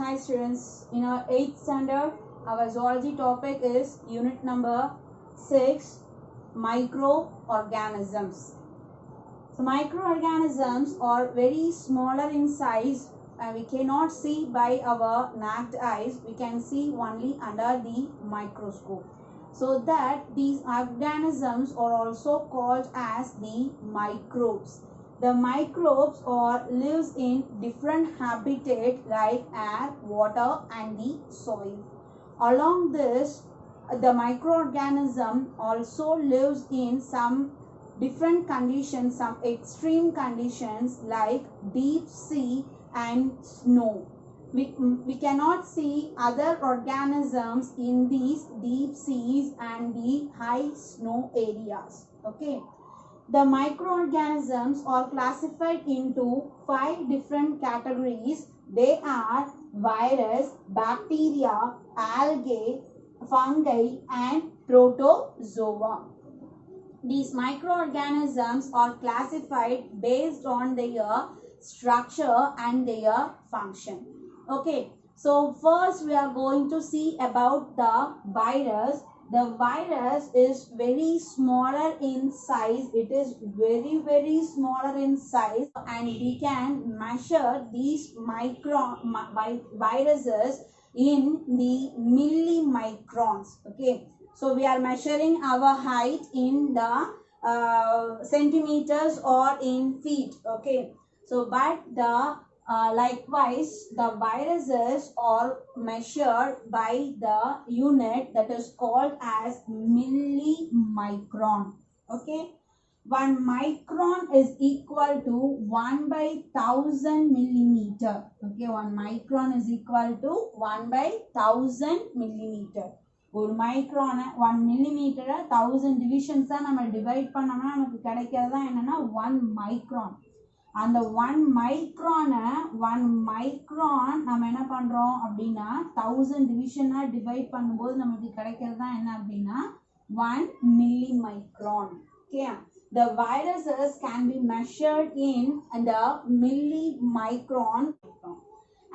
Hi students, in our 8th standard, our zoology topic is unit number 6, microorganisms. So microorganisms are very smaller in size and we cannot see by our naked eyes, we can see only under the microscope. So that these organisms are also called as the microbes. The microbes are lives in different habitat like air, water and the soil. Along this, the microorganism also lives in some different conditions, some extreme conditions like deep sea and snow. We cannot see other organisms in these deep seas and the high snow areas. Okay. The microorganisms are classified into 5 different categories. They are virus, bacteria, algae, fungi and protozoa. These microorganisms are classified based on their structure and their function. Okay, so first we are going to see about the virus. The virus is very smaller in size. It is very smaller in size and we can measure these viruses in the millimicrons. Okay, so we are measuring our height in the centimeters or in feet. Okay, so but the likewise, the viruses are measured by the unit that is called as millimicron. Okay, 1 micron is equal to 1 by 1000 millimeter. Okay, 1 micron is equal to 1 by 1000 millimeter. ஒரு மைக்ரானை 1 மில்லிமீட்டரை 1000 டிவிஷன்ஸாக நம்ம divide பண்ணோம்னா நமக்கு கிடைக்கிறது தான் என்னன்னா 1 micron. அந்த 1 மைக்ரானை 1 micron நம்ம என்ன பண்ணுறோம் அப்படின்னா 1000 டிவிஷனாக டிவைட் பண்ணும்போது நமக்கு கிடைக்கிறது தான் என்ன அப்படின்னா 1 millimicron. Okay, the viruses can be measured in the millimicron.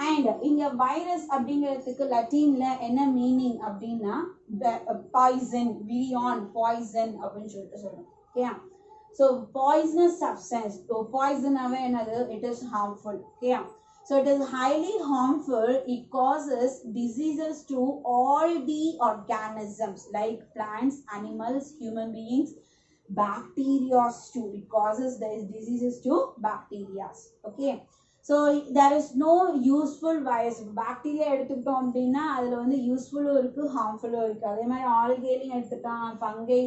And இங்க வைரஸ் அப்படிங்கிறதுக்கு லத்தீன்ல என்ன மீனிங் அப்படின்னா பாய்சன், விரியான், பாய்சன் அப்படின்னு சொல்லிட்டு சொல்றோம். Okay, so poisonous substance. So poison ave enadhu, it is harmful. Okay, so it is highly harmful. It causes diseases to all the organisms like plants, animals, human beings, bacteria too. It causes these diseases to bacteria. Okay, so there is no useful virus. Bacteria எடுத்துக்கிட்டோம் அப்படின்னா அதில் வந்து யூஸ்ஃபுல்லும் இருக்குது ஹார்ம்ஃபுல்லும் இருக்குது. அதே மாதிரி ஆல்கேலையும் எடுத்துக்கிட்டான், fungi,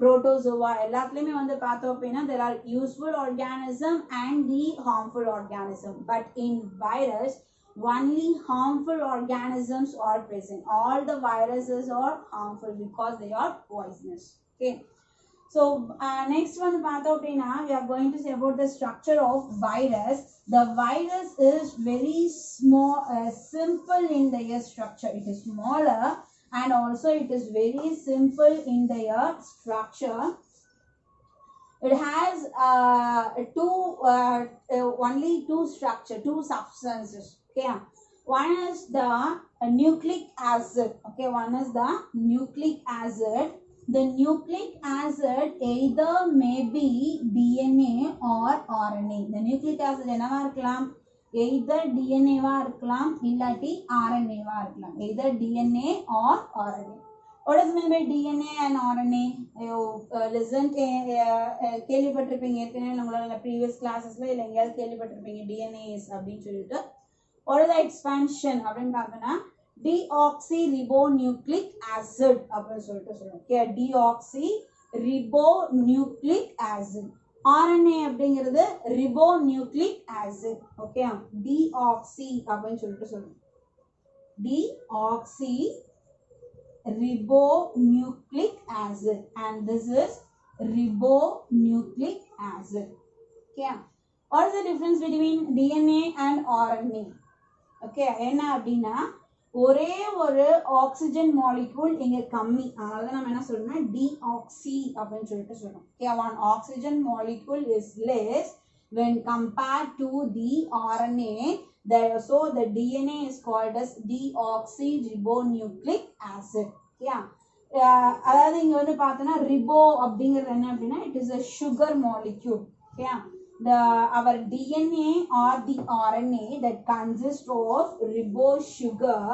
protozoa எல்லாத்துலயுமே வந்து பார்த்தோம் அப்படின்னா there are useful organism and the harmful organism, but in virus only harmful organisms are present. All the viruses are harmful because they are poisonous. Okay, so next one பார்த்தோம் அப்படின்னா we are going to say about the structure of virus. The virus is very small, simple in their structure. It is smaller and also it is very simple in their structure. It has only two structure, two substances. Okay, one is the nucleic acid. Okay, one is the nucleic acid. The nucleic acid either may be DNA or RNA. The nucleic acid என்னவா இருக்கலாம்? Either DNA வா இருக்கலாம் இல்லாட்டி RNA வா இருக்கலாம். Either DNA or RNA. What is meant by DNA and RNA? Listen, கேள்விப்பட்டிருப்பீங்க ஏற்கனவே நம்மளோட previous classes இல்லை எங்கேயாவது கேள்விப்பட்டிருப்பீங்க DNAs அப்படின்னு சொல்லிட்டு. What is the expansion அப்படின்னு பார்த்தோன்னா deoxyribonucleic acid அப்படின்னு சொல்லிட்டு சொல்லுவோம். Okay, deoxyribonucleic acid. RNA அப்படிங்கிறது ribonucleic acid. Okay, deoxy அப்படின்னு சொல்லிட்டு சொல்லுவோம். deoxyribonucleic acid and this is ribonucleic acid. Okay, what is the difference between DNA and RNA? Okay, என்ன அப்படின்னா ஒரே ஒரு ஆக்சிஜன் மாலிக்யூல் இங்க கம்மி, அதனால நம்ம என்ன சொல்றோம்னா deoxy அப்படின்னு சொல்லிட்டு சொல்றோம். Okay, one oxygen molecule is less when compared to the RNA. So the DNA is called as deoxyribonucleic acid. Yeah. அதாவது இங்க வந்து பார்த்தோன்னா ரிபோ அப்படிங்கிறது என்ன அப்படின்னா it is a sugar molecule. Okay. Our DNA or the RNA that consists of ribo sugar,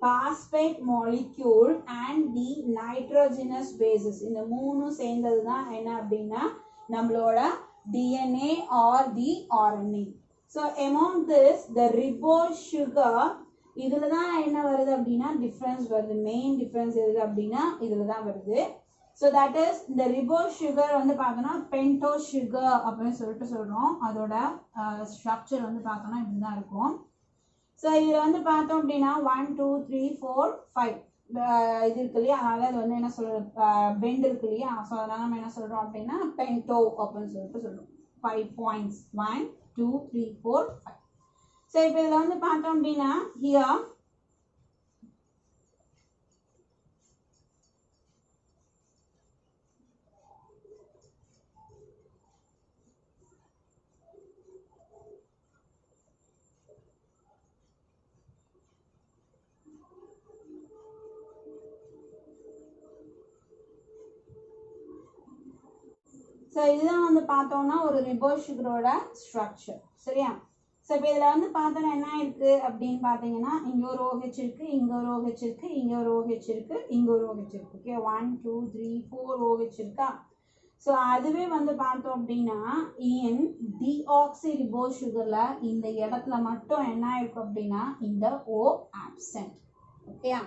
phosphate molecule and the nitrogenous bases. இந்த மூணும் சேர்ந்தது தான் என்ன அப்படின்னா நம்மளோட DNA or the RNA. So among this the ribo sugar இதுல தான் என்ன வருது அப்படின்னா டிஃபரன்ஸ் வருது. மெயின் டிஃபரன்ஸ் எது அப்படின்னா இதுல தான் வருது. So that is இந்த ரிபோ சுகர் வந்து பார்த்தோம்னா பென்டோ சுகர் அப்படின்னு சொல்லிட்டு சொல்றோம். அதோட ஸ்ட்ரக்சர் வந்து பார்த்தோம்னா இப்படிதான் இருக்கும். ஸோ இதுல வந்து பார்த்தோம் அப்படின்னா 1 2 3 4 5 இது இருக்கு இல்லையா, அதனால அது வந்து என்ன சொல்றோம் பெண்ட் இருக்கு இல்லையா, ஸோ அதனால நம்ம என்ன சொல்றோம் அப்படின்னா பென்டோ அப்படின்னு சொல்லிட்டு சொல்றோம். 5 points 1 2 3 4 5. ஸோ இப்போ இதில் வந்து பார்த்தோம் அப்படின்னா ஹியர் ஸோ இதுதான் வந்து பார்த்தோம்னா ஒரு ரிபோ சுகரோட ஸ்ட்ரக்சர். சரியா? ஸோ இப்போ இதில் வந்து பார்த்தோன்னா என்ன இருக்கு அப்படின்னு பார்த்தீங்கன்னா இங்கே ஒரு OH இருக்கு, இங்கே ஒரு OH இருக்கு, இங்கே ஒரு OH இருக்கு, இங்கே ஒரு OH இருக்கு. ஓகே 1 2 3 4 OH இருக்கா? ஸோ அதுவே வந்து பார்த்தோம் அப்படின்னா இன் டிஆக்சி ரிபோ சுகர்ல இந்த இடத்துல மட்டும் என்ன இருக்கும் அப்படின்னா இந்த O ஆப்சென்ட். ஓகேயா?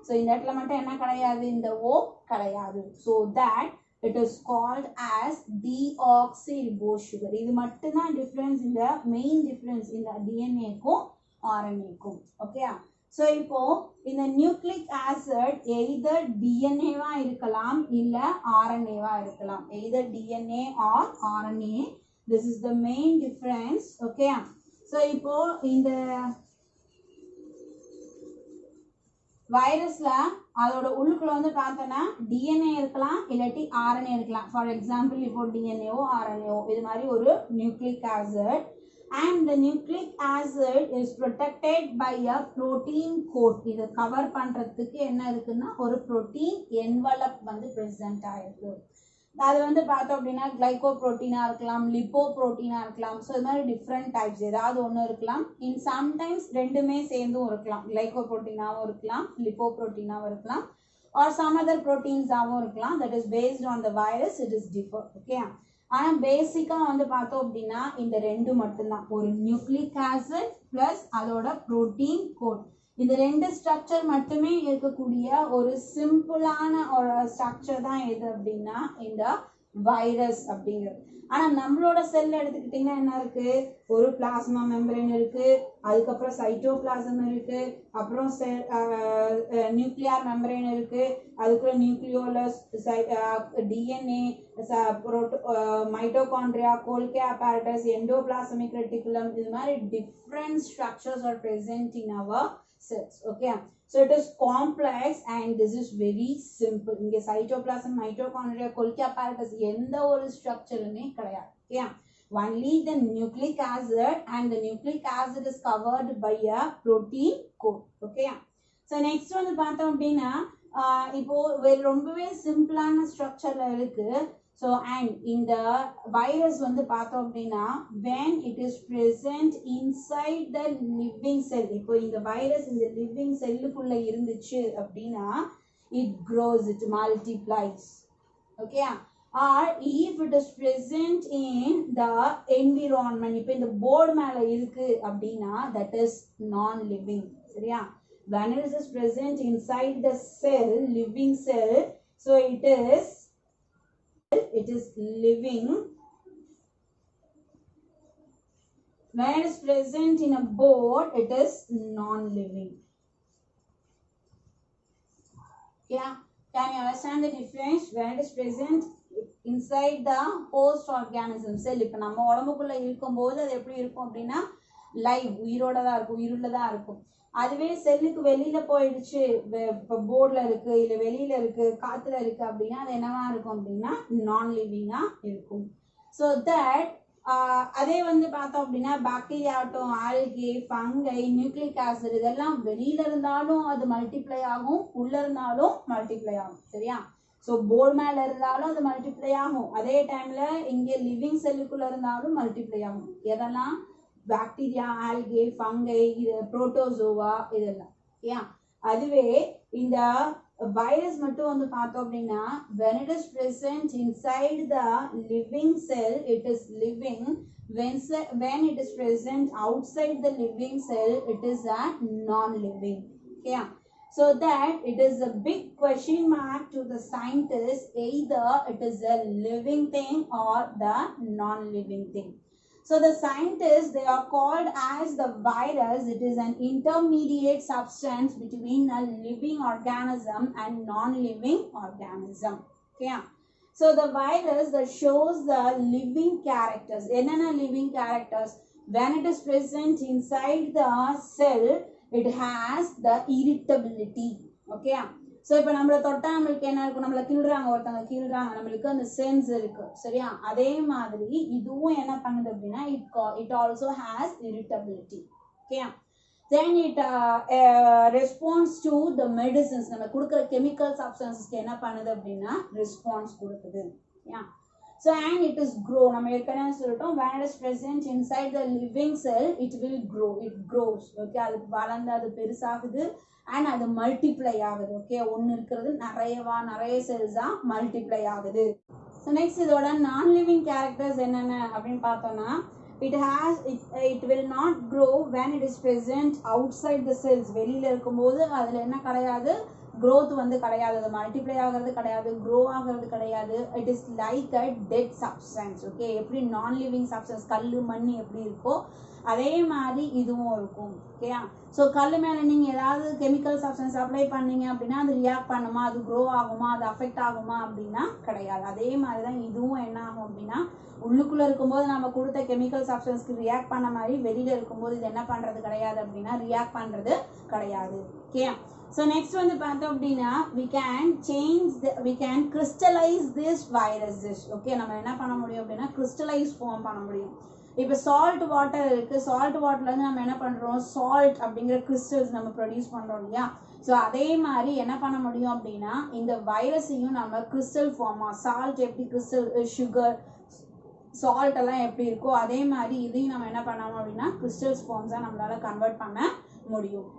ஸோ இந்த இடத்துல மட்டும் என்ன கிடையாது, இந்த O கிடையாது. So that it is called as deoxyribonucleic sugar. இது மட்டும் தான் டிஃபரன்ஸ், இந்த மெயின் டிஃபரன்ஸ் இந்த DNA க்கும் RNA க்கும். ஓகே. ஸோ இப்போ இந்த நியூக்ளிக் ஆசிட் எய்தர் DNA வா இருக்கலாம் இல்ல RNA வா இருக்கலாம். Either DNA or RNA. This is the main difference. Okay. So இப்போ இந்த வைரஸ்ல அதோட உள்ளுக்குள்ள வந்து பார்த்தோன்னா DNA இருக்கலாம் இல்லாட்டி RNA இருக்கலாம். ஃபார் எக்ஸாம்பிள் இப்போ DNAவோ RNAவோ இது மாதிரி ஒரு nucleic acid. And the nucleic acid is protected by a protein coat. இதை கவர் பண்றதுக்கு என்ன இருக்குன்னா ஒரு protein envelope வந்து present ஆயிருக்கு. அது வந்து பார்த்தோம் அப்படின்னா கிளைகோ புரோட்டீனா இருக்கலாம், லிப்போ புரோட்டீனா இருக்கலாம். ஸோ இது மாதிரி டிஃப்ரெண்ட் டைப்ஸ் ஏதாவது ஒன்று இருக்கலாம். இன் சம்டைம்ஸ் ரெண்டுமே சேர்ந்தும் இருக்கலாம். கிளைகோ புரோட்டீனாவும் இருக்கலாம், லிப்போ புரோட்டீனாவும் இருக்கலாம், ஆர் சம் அதர் புரோட்டீன்ஸாகவும் இருக்கலாம். That is based on the virus it is differ. Okay. ஆனால் பேசிக்காக வந்து பார்த்தோம் அப்படின்னா இந்த ரெண்டு மட்டும்தான், ஒரு நியூக்ளிக் ஆசிட் பிளஸ் அதோட புரோட்டீன் கோட். இந்த ரெண்டு ஸ்ட்ரக்சர் மட்டுமே இருக்கக்கூடிய ஒரு சிம்பிளான ஒரு ஸ்ட்ரக்சர் தான் எது அப்படின்னா இந்த வைரஸ் அப்படிங்கிறது. ஆனா நம்மளோட செல் எடுத்துக்கிட்டீங்கன்னா என்ன இருக்கு, ஒரு பிளாஸ்மா மெம்பரேன் இருக்கு, அதுக்கப்புறம் சைட்டோபிளாசம் இருக்கு, அப்புறம் நியூக்ளியர் மெம்பரேன் இருக்கு, அதுக்குள்ள nucleolus, DNA, mitochondria, Golgi apparatus, endoplasmic reticulum, இது மாதிரி different structures are present in our cells. Okay, so it is complex and this is very simple. இங்க cytoplasm, mitochondria, Golgi apparatus எந்த ஒரு ஸ்ட்ரக்சருமே கிடையாது. Okay, only the nucleic acid and the nucleic acid is covered by a protein coat. Okay, so next வந்து பார்த்தோம் அப்படின்னா இப்போ ரொம்பவே சிம்பிளான ஸ்ட்ரக்சர்ல இருக்கு. So and இந்த வைரஸ் வந்து பார்த்தோம் அப்படின்னா when it is present inside the living cell, இப்போ இந்த வைரஸ் இந்த living செல்லுக்குள்ள இருந்துச்சு அப்படின்னா it grows, it multiplies. Okay, or if it is present in the environment, இப்போ இந்த போர்டு மேல இருக்கு அப்படின்னா that is non living. சரியா? when it is present inside the cell, living cell, so it is living. When it is present in a board, it is non-living. Yeah, can you understand the difference? When it is present inside the host organism cell, இப்போ நம்ம உடம்புக்குள்ள இருக்கும்போது அது எப்படி இருக்கும் அப்படின்னா live, உயிரோட தான் இருக்கும், உயிருள்ளதா இருக்கும். அதுவே செல்லுக்கு வெளியில போயிடுச்சு, இப்போ போர்ட்ல இருக்கு இல்ல வெளியில இருக்கு, காத்துல இருக்கு அப்படின்னா அது என்னவா இருக்கும் அப்படின்னா நான் லிவிங்கா இருக்கும். ஸோ தட் அதே வந்து பார்த்தோம் அப்படின்னா பாக்டீரியா ஆகட்டும், ஆல்கே, ஃபங்கை, நியூக்ளிக் ஆசிட் இதெல்லாம் வெளியில இருந்தாலும் அது மல்டிப்ளை ஆகும், உள்ள இருந்தாலும் மல்டிப்ளை ஆகும். சரியா? ஸோ போர்டு மேல இருந்தாலும் அது மல்டிப்ளை ஆகும், அதே டைம்ல இங்க லிவிங் செல்லுக்குள்ள இருந்தாலும் மல்டிப்ளை ஆகும். எதெல்லாம்? பாக்டீரியா, ஆல்கே, ஃபங்கை, இது புரோட்டோசோவா இதெல்லாம். ஓகே? அதுவே இந்த virus மட்டும் வந்து பார்த்தோம் அப்படின்னா when it is present inside the living cell it is living, when it is present outside the living cell it is a non-living. Okay, so that it is a big question mark to the scientists, either it is a living thing or the non-living thing. So the scientists, they are called as the virus. It is an intermediate substance between a living organism and non-living organism. Okay. So the virus that shows the living characters. Enna living characters? When it is present inside the cell, it has the irritability. Okay. So இப்போ நம்மளை தொட்டா நம்மளுக்கு என்ன இருக்கும்? நம்மளை கிள்றாங்க, ஒருத்தவங்க கிள்றாங்க, நம்மளுக்கு அந்த சென்ஸ் இருக்கு. சரியா? அதே மாதிரி இதுவும் என்ன பண்ணுது அப்படின்னா it also has irritability. Okay, then it responds to the medicines. நம்ம கொடுக்குற chemical substances என்ன பண்ணுது அப்படின்னா ரெஸ்பான்ஸ் கொடுக்குது. Yeah. So and it is grow. நம்ம ஏற்கனவே சொல்லிட்டோம், when it is present inside the living cell it will grow, it grows. Okay, அது வளர்ந்து அது பெருசாகுது and அது மல்டிப்ளை ஆகுது. ஓகே, ஒன்று இருக்கிறது நிறைய செல்ஸா மல்டிப்ளை ஆகுது. ஸோ நெக்ஸ்ட் இதோட நான் லிவிங் கேரக்டர்ஸ் என்னென்ன அப்படின்னு பார்த்தோம்னா it will not grow when it is present outside the cells. வெளியில இருக்கும்போது அதுல என்ன கிடையாது? growth வந்து கிடையாது, அது மல்டிப்ளை ஆகிறது கிடையாது, க்ரோ ஆகிறது கிடையாது. It is like a dead substance. Okay, எப்படி நான் லிவிங் சப்ஸ்டன்ஸ் கல் மண் எப்படி இருக்கோ அதே மாதிரி இதுவும் இருக்கும். ஓகேயா? ஸோ கல் மேலே நீங்கள் ஏதாவது கெமிக்கல் சப்ஸ்டன்ஸ் அப்ளை பண்ணீங்க அப்படின்னா அது ரியாக்ட் பண்ணுமா, அது க்ரோ ஆகுமா, அது அஃபெக்ட் ஆகுமா அப்படின்னா கிடையாது. அதே மாதிரி தான் இதுவும் என்ன ஆகும் அப்படின்னா உள்ளுக்குள்ளே இருக்கும்போது நம்ம கொடுத்த கெமிக்கல் சப்ஸ்டன்ஸ்க்கு ரியாக்ட் பண்ண மாதிரி வெளியில் இருக்கும்போது இது என்ன பண்ணுறது கிடையாது அப்படின்னா ரியாக்ட் பண்ணுறது கிடையாது. ஓகே, ஸோ நெக்ஸ்ட் வந்து பார்த்தோம் அப்படின்னா we can crystallize this viruses. Okay, நம்ம என்ன பண்ண முடியும் அப்படின்னா crystallize ஃபார்ம் பண்ண முடியும். இப்போ சால்ட் வாட்டர் இருக்கு, சால்ட் வாட்டர்லேருந்து நம்ம என்ன பண்ணுறோம்? சால்ட் அப்படிங்கிற கிறிஸ்டல்ஸ் நம்ம ப்ரொடியூஸ் பண்ணுறோம் இல்லையா? ஸோ அதே மாதிரி என்ன பண்ண முடியும் அப்படின்னா இந்த வைரஸையும் நம்ம கிறிஸ்டல் ஃபார்மாக, சால்ட் எப்படி கிறிஸ்டல், சுகர், சால்ட் எல்லாம் எப்படி இருக்கோ அதே மாதிரி இதையும் நம்ம என்ன பண்ணோம் அப்படின்னா கிறிஸ்டல்ஸ் ஃபார்ம்ஸாக நம்மளால கன்வெர்ட் பண்ண முடியும்.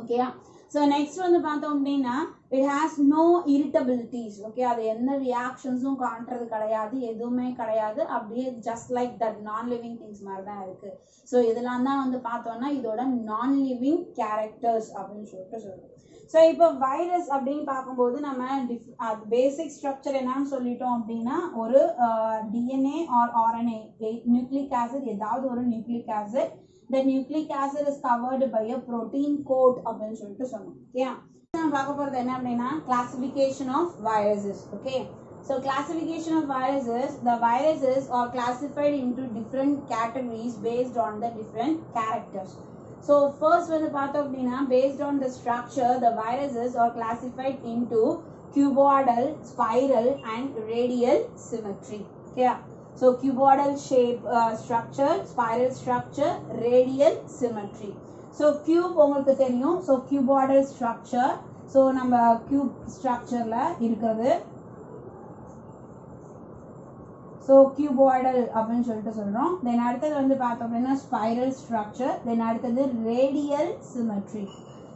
ஓகேயா? ஸோ நெக்ஸ்ட் வந்து பார்த்தோம் அப்படின்னா இட் ஹேஸ் நோ இரிட்டபிலிட்டிஸ். ஓகே, அது எந்த ரியாக்ஷன்ஸும் காட்டுறது கிடையாது, எதுவுமே கிடையாது, அப்படியே ஜஸ்ட் லைக் தட் நான் லிவிங் திங்ஸ் மாதிரி தான் இருக்கு. ஸோ இதெல்லாம் தான் வந்து பார்த்தோம்னா இதோட நான் லிவிங் கேரக்டர்ஸ் அப்படின்னு சொல்றோம். ஸோ இப்போ வைரஸ் அப்படின்னு பார்க்கும்போது நம்ம பேசிக் ஸ்ட்ரக்சர் என்னன்னு சொல்லிட்டோம் அப்படின்னா ஒரு DNA R RNA, nucleic acid, ஏதாவது ஒரு nucleic acid. The nucleic acid is covered by a protein coat அப்படின்னு சொல்லிட்டு சொன்னோம். ஓகே, நம்ம பார்க்க போறது என்ன அப்படின்னா classification of viruses. Okay, so classification of viruses, the viruses are classified into different categories based on the different characters. So first வந்து பார்த்தோம் அப்படின்னா based on the structure the viruses are classified into cuboidal, spiral and radial symmetry. Okay, so cuboidal shape structure, spiral structure, radial symmetry. So cube உங்களுக்கு தெரியும். So cuboidal structure, so நம்ம cube structureல இருக்குது. So cuboidal அப்படின்னு சொல்லிட்டு சொல்றோம். Then அடுத்தது வந்து பார்த்தோம் அப்படின்னா spiral structure, then அடுத்தது radial symmetry.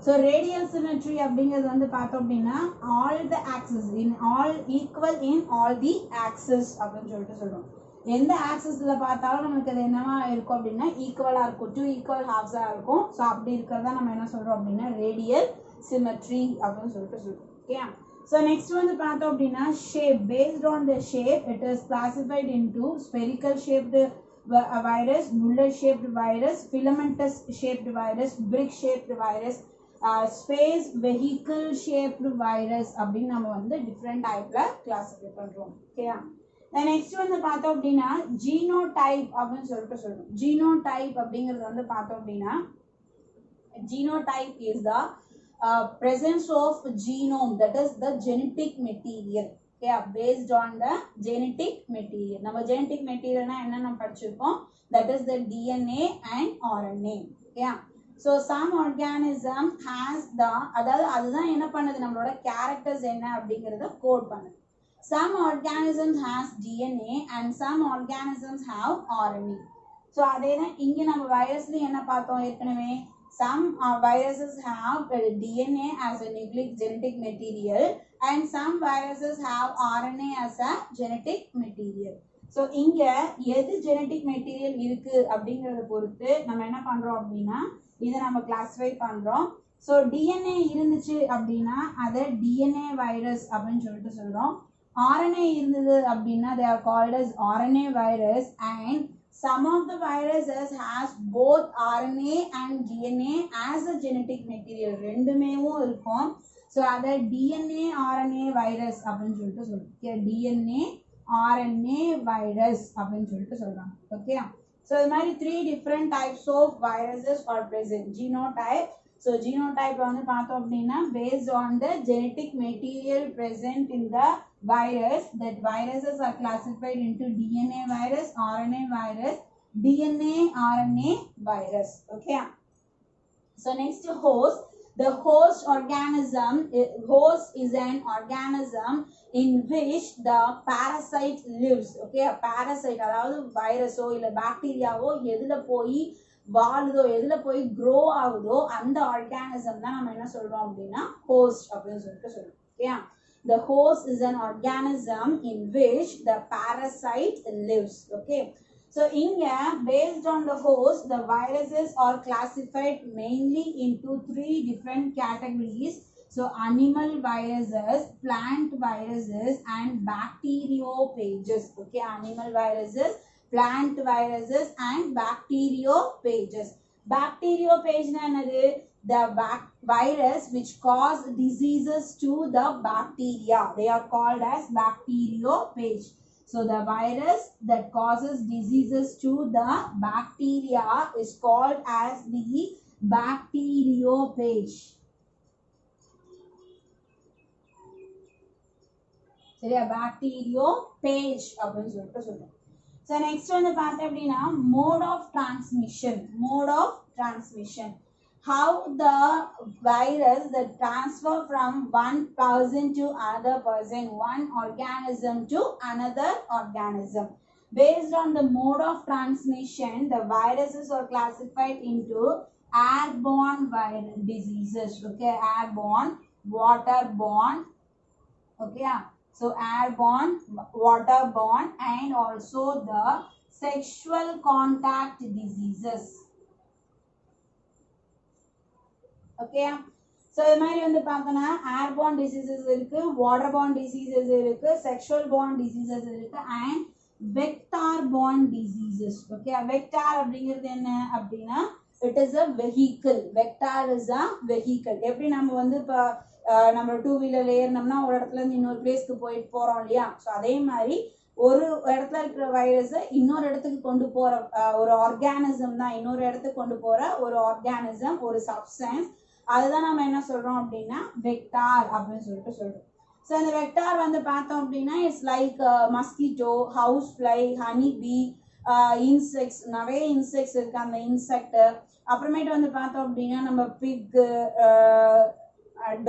So radial symmetry அப்படிங்கிறது வந்து பார்த்தோம் அப்படின்னா all the axes in all equal in all the axes அப்படின்னு சொல்லிட்டு சொல்றோம். எந்த ஆக்சஸ்ல பார்த்தாலும் நமக்கு அது என்னவா இருக்கும் அப்படின்னா ஈக்குவலா இருக்கும், 2 equal halves-ஆ இருக்கும். ஸோ அப்படி இருக்கிறதா நம்ம என்ன சொல்றோம் அப்படின்னா ரேடியல் சிமெட்ரி அப்படின்னு சொல்லிட்டு சொல்றோம். ஓகே, ஸோ நெக்ஸ்ட் வந்து பார்த்தோம் அப்படின்னா shape, based on the shape it is classified into spherical shaped virus, bullet shaped virus, filamentous shaped virus, brick shaped virus, space vehicle shaped virus அப்படின்னு நம்ம வந்து டிஃப்ரெண்ட் டைப்ல கிளாசிஃபை பண்றோம். ஓகேயா? நெக்ஸ்ட் வந்து பார்த்தோம் அப்படின்னா ஜீனோடைப் அப்படின்னு சொல்லிட்டு சொல்றோம். ஜீனோடைப் அப்படிங்கிறது வந்து பார்த்தோம் அப்படின்னா genotype is the presence of genome, that is the genetic material. okay, based on the genetic material. நம்ம genetic material என்ன நம்ம படிச்சிருக்கோம், that is the DNA and RNA. okay. So some organism has the அதாவது அதுதான் என்ன பண்ணுது, நம்மளோட characters என்ன அப்படிங்கறத கோட் பண்ணுது. Some organisms has DNA and some organisms have RNA. So அதே தான் இங்க நம்ம வைரஸ்ல என்ன பார்த்தோம் ஏற்கனவே, some viruses have DNA as a nucleic genetic material and some viruses have RNA as a genetic material. So இங்க எது genetic material இருக்கு அப்படிங்கறத பொறுத்து நம்ம என்ன பண்றோம் அப்படின்னா இதை நம்ம கிளாஸிஃபை பண்றோம். So DNA இருந்துச்சு அப்படின்னா அதை DNA virus அப்படின்னு சொல்லிட்டு சொல்றோம். RNA இருந்தது அப்படின்னா they are called as RNA virus, and some of the viruses has both RNA and DNA as a genetic material. ரெண்டுமேவும் இருக்கும். So அதை DNA RNA virus அப்படின்னு சொல்லிட்டு சொல்றோம். DNA RNA virus அப்படின்னு சொல்லிட்டு சொல்றாங்க. ஓகே. So இது மாதிரி 3 different types of viruses are present. Genotype. So genotype வந்து பார்த்தோம் அப்படின்னா based on the genetic material present in the virus, that viruses are classified into DNA virus, RNA virus, DNA RNA virus. Okay. So next, host. The host organism, host is an organism in which the parasite lives. Okay, a parasite அதாவது வைரஸோ இல்ல பாக்டீரியாவோ எதுல போய் வாழுதோ எதுல போய் grow ஆகுதோ அந்த organism தான் நம்ம என்ன சொல்றோம் அப்படின்னா host அப்படின்னு சொல்லிட்டு சொல்றோம். Okay. The host is an organism in which the parasite lives. Okay. So based on the host, the viruses are classified mainly into 3 different categories. So animal viruses, plant viruses, and bacteriophages. Okay, animal viruses, plant viruses, and bacteriophages. Bacteriophage na another, the virus which cause diseases to the bacteria. They are called as bacteriophage. So the virus that causes diseases to the bacteria is called as the bacteriophage. சரியா, bacteriophage அப்படின்னு சொல்லிட்டு சொல்றோம். So next வந்து பார்த்தோம் அப்படின்னா mode of transmission. How the virus that transfer from one person to another person, one organism to another organism. Based on the mode of transmission, the viruses are classified into airborne viral diseases. Okay, airborne, waterborne. Okay, so airborne, waterborne, and also the sexual contact diseases. Okay. So இது மாதிரி வந்து பார்த்தோன்னா airborne diseases இருக்கு, வாட்டர்பார்ன் diseases இருக்கு, sexual born diseases இருக்கு, and vector born diseases. Okay, vector அப்படிங்கிறது என்ன அப்படின்னா it is a vehicle. Vector is a vehicle. எப்படி நம்ம வந்து இப்போ நம்ம 2 வீலர்ல ஏறினோம்னா ஒரு இடத்துல இருந்து இன்னொரு பிளேஸ்க்கு போயிட்டு போறோம் இல்லையா, ஸோ அதே மாதிரி ஒரு இடத்துல இருக்கிற வைரஸை இன்னொரு இடத்துக்கு கொண்டு போற ஒரு ஆர்கானிசம் தான், இன்னொரு இடத்துக்கு கொண்டு போற ஒரு ஆர்கானிசம், ஒரு சப்ஸ்டன்ஸ். அதுதான் நம்ம என்ன சொல்றோம் அப்படின்னா வெக்டார் அப்படின்னு சொல்லிட்டு சொல்றோம். ஸோ இந்த வெக்டார் வந்து பார்த்தோம் அப்படின்னா it's like mosquito, house fly, honey bee, insects, நிறைய இன்செக்ட்ஸ் இருக்கு அந்த இன்செக்ட். அப்புறமேட்டு வந்து பார்த்தோம் அப்படின்னா நம்ம பிக்,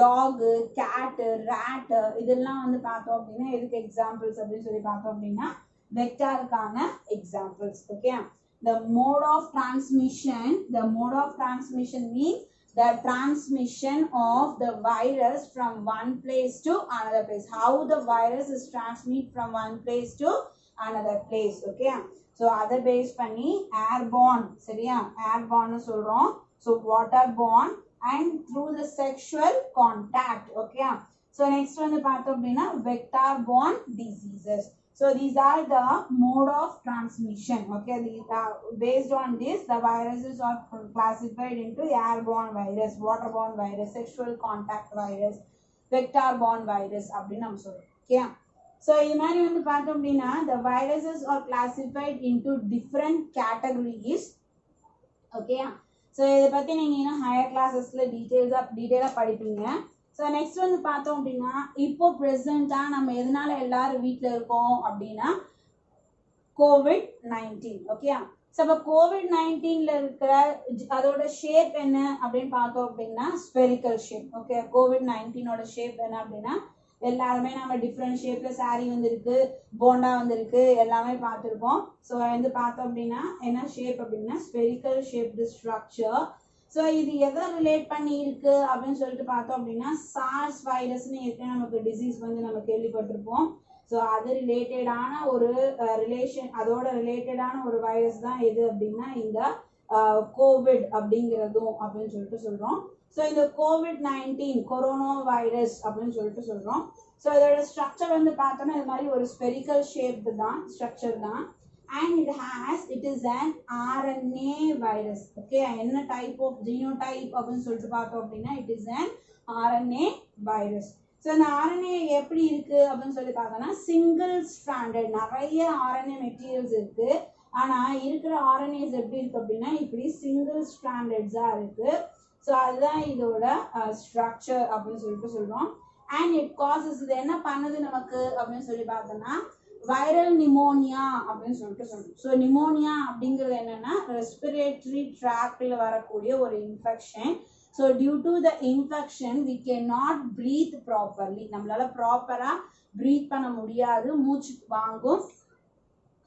டாகு, கேட்டு, ரேட் இதெல்லாம் வந்து பார்த்தோம் அப்படின்னா எதுக்கு எக்ஸாம்பிள்ஸ் அப்படின்னு சொல்லி பார்த்தோம் அப்படின்னா வெக்டாருக்கான examples. Okay. The mode of transmission means the transmission of the virus from one place to another place. How the virus is transmitted from one place to another place. Okay. So other base பண்ணி airborne, சரியா, airborne சொல்றோம். So waterborne and through the sexual contact. Okay. So next one பார்த்தோம் அப்படின்னா vector-borne diseases. So these are the mode of transmission. Okay, based on this, the viruses are classified into airborne virus, waterborne virus, sexual contact virus, vector-borne virus. அப்படின்னு நம்ம சொல்றோம். Okay. So இது மாதிரி வந்து பார்த்தோம் அப்படின்னா the viruses are classified into different categories. Okay. So இதை பத்தி நீங்க இன்னும் higher classesல டீடைலா படிப்பீங்க. ஸோ நெக்ஸ்ட் வந்து பார்த்தோம் அப்படின்னா இப்போ ப்ரெசண்டா நம்ம எதனால எல்லாரும் வீட்டில் இருக்கோம் அப்படின்னா COVID-19. ஓகே, ஸோ அப்போ COVID-19ல இருக்கிற அதோட ஷேப் என்ன அப்படின்னு பார்த்தோம் அப்படின்னா ஸ்பெரிக்கல் ஷேப். ஓகே, COVID-19ஓட ஷேப் என்ன அப்படின்னா எல்லாருமே நம்ம டிஃப்ரெண்ட் ஷேப்ல சாரி வந்திருக்கு, போண்டா வந்திருக்கு, எல்லாமே பார்த்துருக்கோம். ஸோ வந்து பார்த்தோம் அப்படின்னா என்ன ஷேப் அப்படின்னா ஸ்பெரிக்கல் ஷேப்டு ஸ்ட்ரக்சர். ஸோ இது எதை ரிலேட் பண்ணி இருக்கு அப்படின்னு சொல்லிட்டு பார்த்தோம் அப்படின்னா சார்ஸ் வைரஸ்னு ஏற்கனவே நமக்கு டிசீஸ் வந்து நம்ம கேள்விப்பட்டிருப்போம். ஸோ அது ரிலேட்டடான ஒரு அதோட ரிலேட்டடான ஒரு வைரஸ் தான் எது அப்படின்னா இந்த கோவிட் அப்படிங்கிறதும் அப்படின்னு சொல்லிட்டு சொல்றோம். ஸோ இந்த COVID-19 கொரோனா வைரஸ் அப்படின்னு சொல்லிட்டு சொல்றோம். ஸோ இதோட ஸ்ட்ரக்சர் வந்து பார்த்தோம்னா இது மாதிரி ஒரு ஸ்பெரிக்கல் ஷேப் தான் ஸ்ட்ரக்சர் தான். And it is an RNA virus. Okay, என்ன டைப் ஆஃப் ஜீனோடைப் அப்படின்னு சொல்லிட்டு பார்த்தோம் அப்படின்னா it is an RNA virus. So இந்த RNA எப்படி இருக்கு அப்படின்னு சொல்லி பார்த்தோம்னா சிங்கிள் ஸ்ட்ராண்டட், நிறைய RNA மெட்டீரியல்ஸ் இருக்கு. ஆனா இருக்கிற RNAs எப்படி இருக்கு அப்படின்னா இப்படி சிங்கிள் ஸ்ட்ராண்டட்ஸா இருக்கு. ஸோ அதுதான் இதோட ஸ்ட்ரக்சர் அப்படின்னு சொல்லிட்டு சொல்றோம். அண்ட் இட் காசஸ், இது என்ன பண்ணுது நமக்கு அப்படின்னு சொல்லி பார்த்தோம்னா வைரல் நிமோனியா அப்படின்னு சொல்லிட்டு சொல்றோம். ஸோ நிமோனியா அப்படிங்கிறது என்னன்னா ரெஸ்பிரேட்டரி ட்ராக்ல வரக்கூடிய ஒரு infection. So due to the infection we can not breathe properly, நம்மளால ப்ராப்பரா பிரீத் பண்ண முடியாது, மூச்சு வாங்கும்.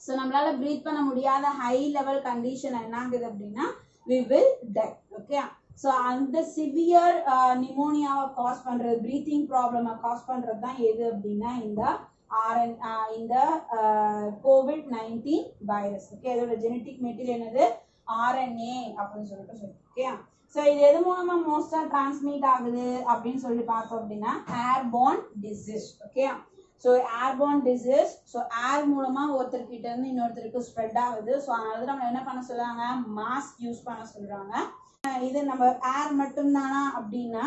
ஸோ நம்மளால பிரீத் பண்ண முடியாத ஹை லெவல் கண்டிஷன் என்ன ஆகுது அப்படின்னா we will die. Okay, so அந்த சிவியர் நிமோனியாவை காஸ் பண்றது, பிரீத்திங் ப்ராப்ளமை காஸ் பண்றது தான் எது அப்படின்னா இந்த COVID-19 வைரஸ். ஓகே, இதோட ஜெனட்டிக் மெட்டீரியல் என்னது RNA அப்படின்னு சொல்லிட்டு சொல்றோம். ஓகே, ஸோ இது எது மூலமா மோஸ்டா டிரான்ஸ்மிட் ஆகுது அப்படின்னு சொல்லி பார்த்தோம் அப்படின்னா airborne disease. Okay, so airborne disease, so air மூலமா ஒருத்தர்கிட்ட இருந்து இன்னொருத்தருக்கு ஸ்ப்ரெட் ஆகுது. ஸோ அதனால நம்ம என்ன பண்ண சொல்றாங்க, மாஸ்க் யூஸ் பண்ண சொல்றாங்க. இது நம்ம ஏர் மட்டும்தானா அப்படின்னா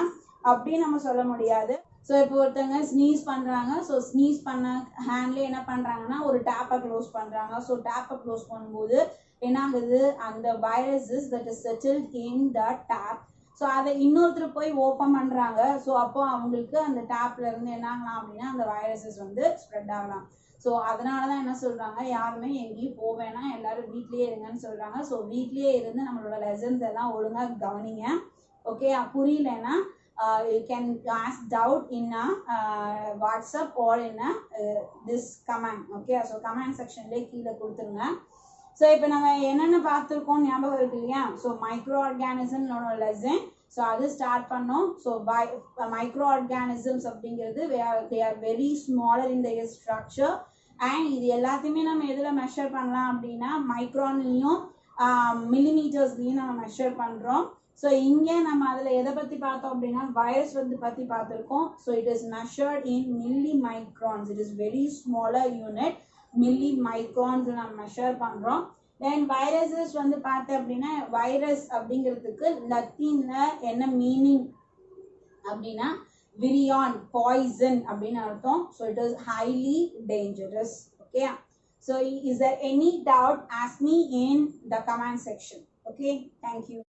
அப்படி நம்ம சொல்ல முடியாது. ஸோ இப்போ ஒருத்தவங்க ஸ்னீஸ் பண்ணுறாங்க. ஸோ ஸ்னீஸ் பண்ண ஹேண்ட்லேயே என்ன பண்ணுறாங்கன்னா ஒரு டேப்பை க்ளோஸ் பண்ணுறாங்க. ஸோ டேப்பை க்ளோஸ் பண்ணும்போது என்ன ஆகுது, அந்த viruses that is settled in the tape, so அதை இன்னொருத்தர் போய் ஓப்பன் பண்ணுறாங்க. ஸோ அப்போ அவங்களுக்கு அந்த டேப்ல இருந்து என்ன ஆகலாம் அப்படின்னா அந்த வைரஸஸ் வந்து ஸ்ப்ரெட் ஆகலாம். ஸோ அதனால தான் என்ன சொல்கிறாங்க, யாருமே எங்கேயும் போவேனா, எல்லாரும் வீட்லேயே இருங்கன்னு சொல்கிறாங்க. ஸோ வீட்லேயே இருந்து நம்மளோட லெசன்ஸ் எல்லாம் ஒழுங்காக கவனிங்க. ஓகே, புரியலன்னா you can ask doubt in a WhatsApp or in a this command. Okay, so command section ல கீழ கொடுத்துருங்க. ஸோ இப்போ நம்ம என்னென்ன பார்த்துருக்கோம் ஞாபகம் இருக்கு இல்லையா? ஸோ மைக்ரோ ஆர்கானிசம்னோட லெசன், ஸோ அது ஸ்டார்ட் பண்ணோம். ஸோ மைக்ரோ ஆர்கானிசம்ஸ் அப்படிங்கிறது they are very smaller in their structure. And இது எல்லாத்தையுமே நம்ம எதில் மெஷர் பண்ணலாம் அப்படின்னா மைக்ரான்லையும் மில்லிமீட்டர்ஸ்லையும் நம்ம மெஷர் பண்ணுறோம். ஸோ இங்கே நம்ம அதில் எதை பற்றி பார்த்தோம் அப்படின்னா வைரஸ் வந்து பற்றி பார்த்துருக்கோம். So it is measured in milli microns, it is very smaller unit, milli microns நம்ம மெஷர் பண்ணுறோம். தென் வைரஸஸ் வந்து பார்த்தேன் அப்படின்னா வைரஸ் அப்படிங்கிறதுக்கு லத்தீனில் என்ன மீனிங் அப்படின்னா விரியான், பாய்சன் அப்படின்னு அர்த்தம். So it is highly dangerous. Okay, so is there any doubt, ask me in the comment section. Okay, thank you.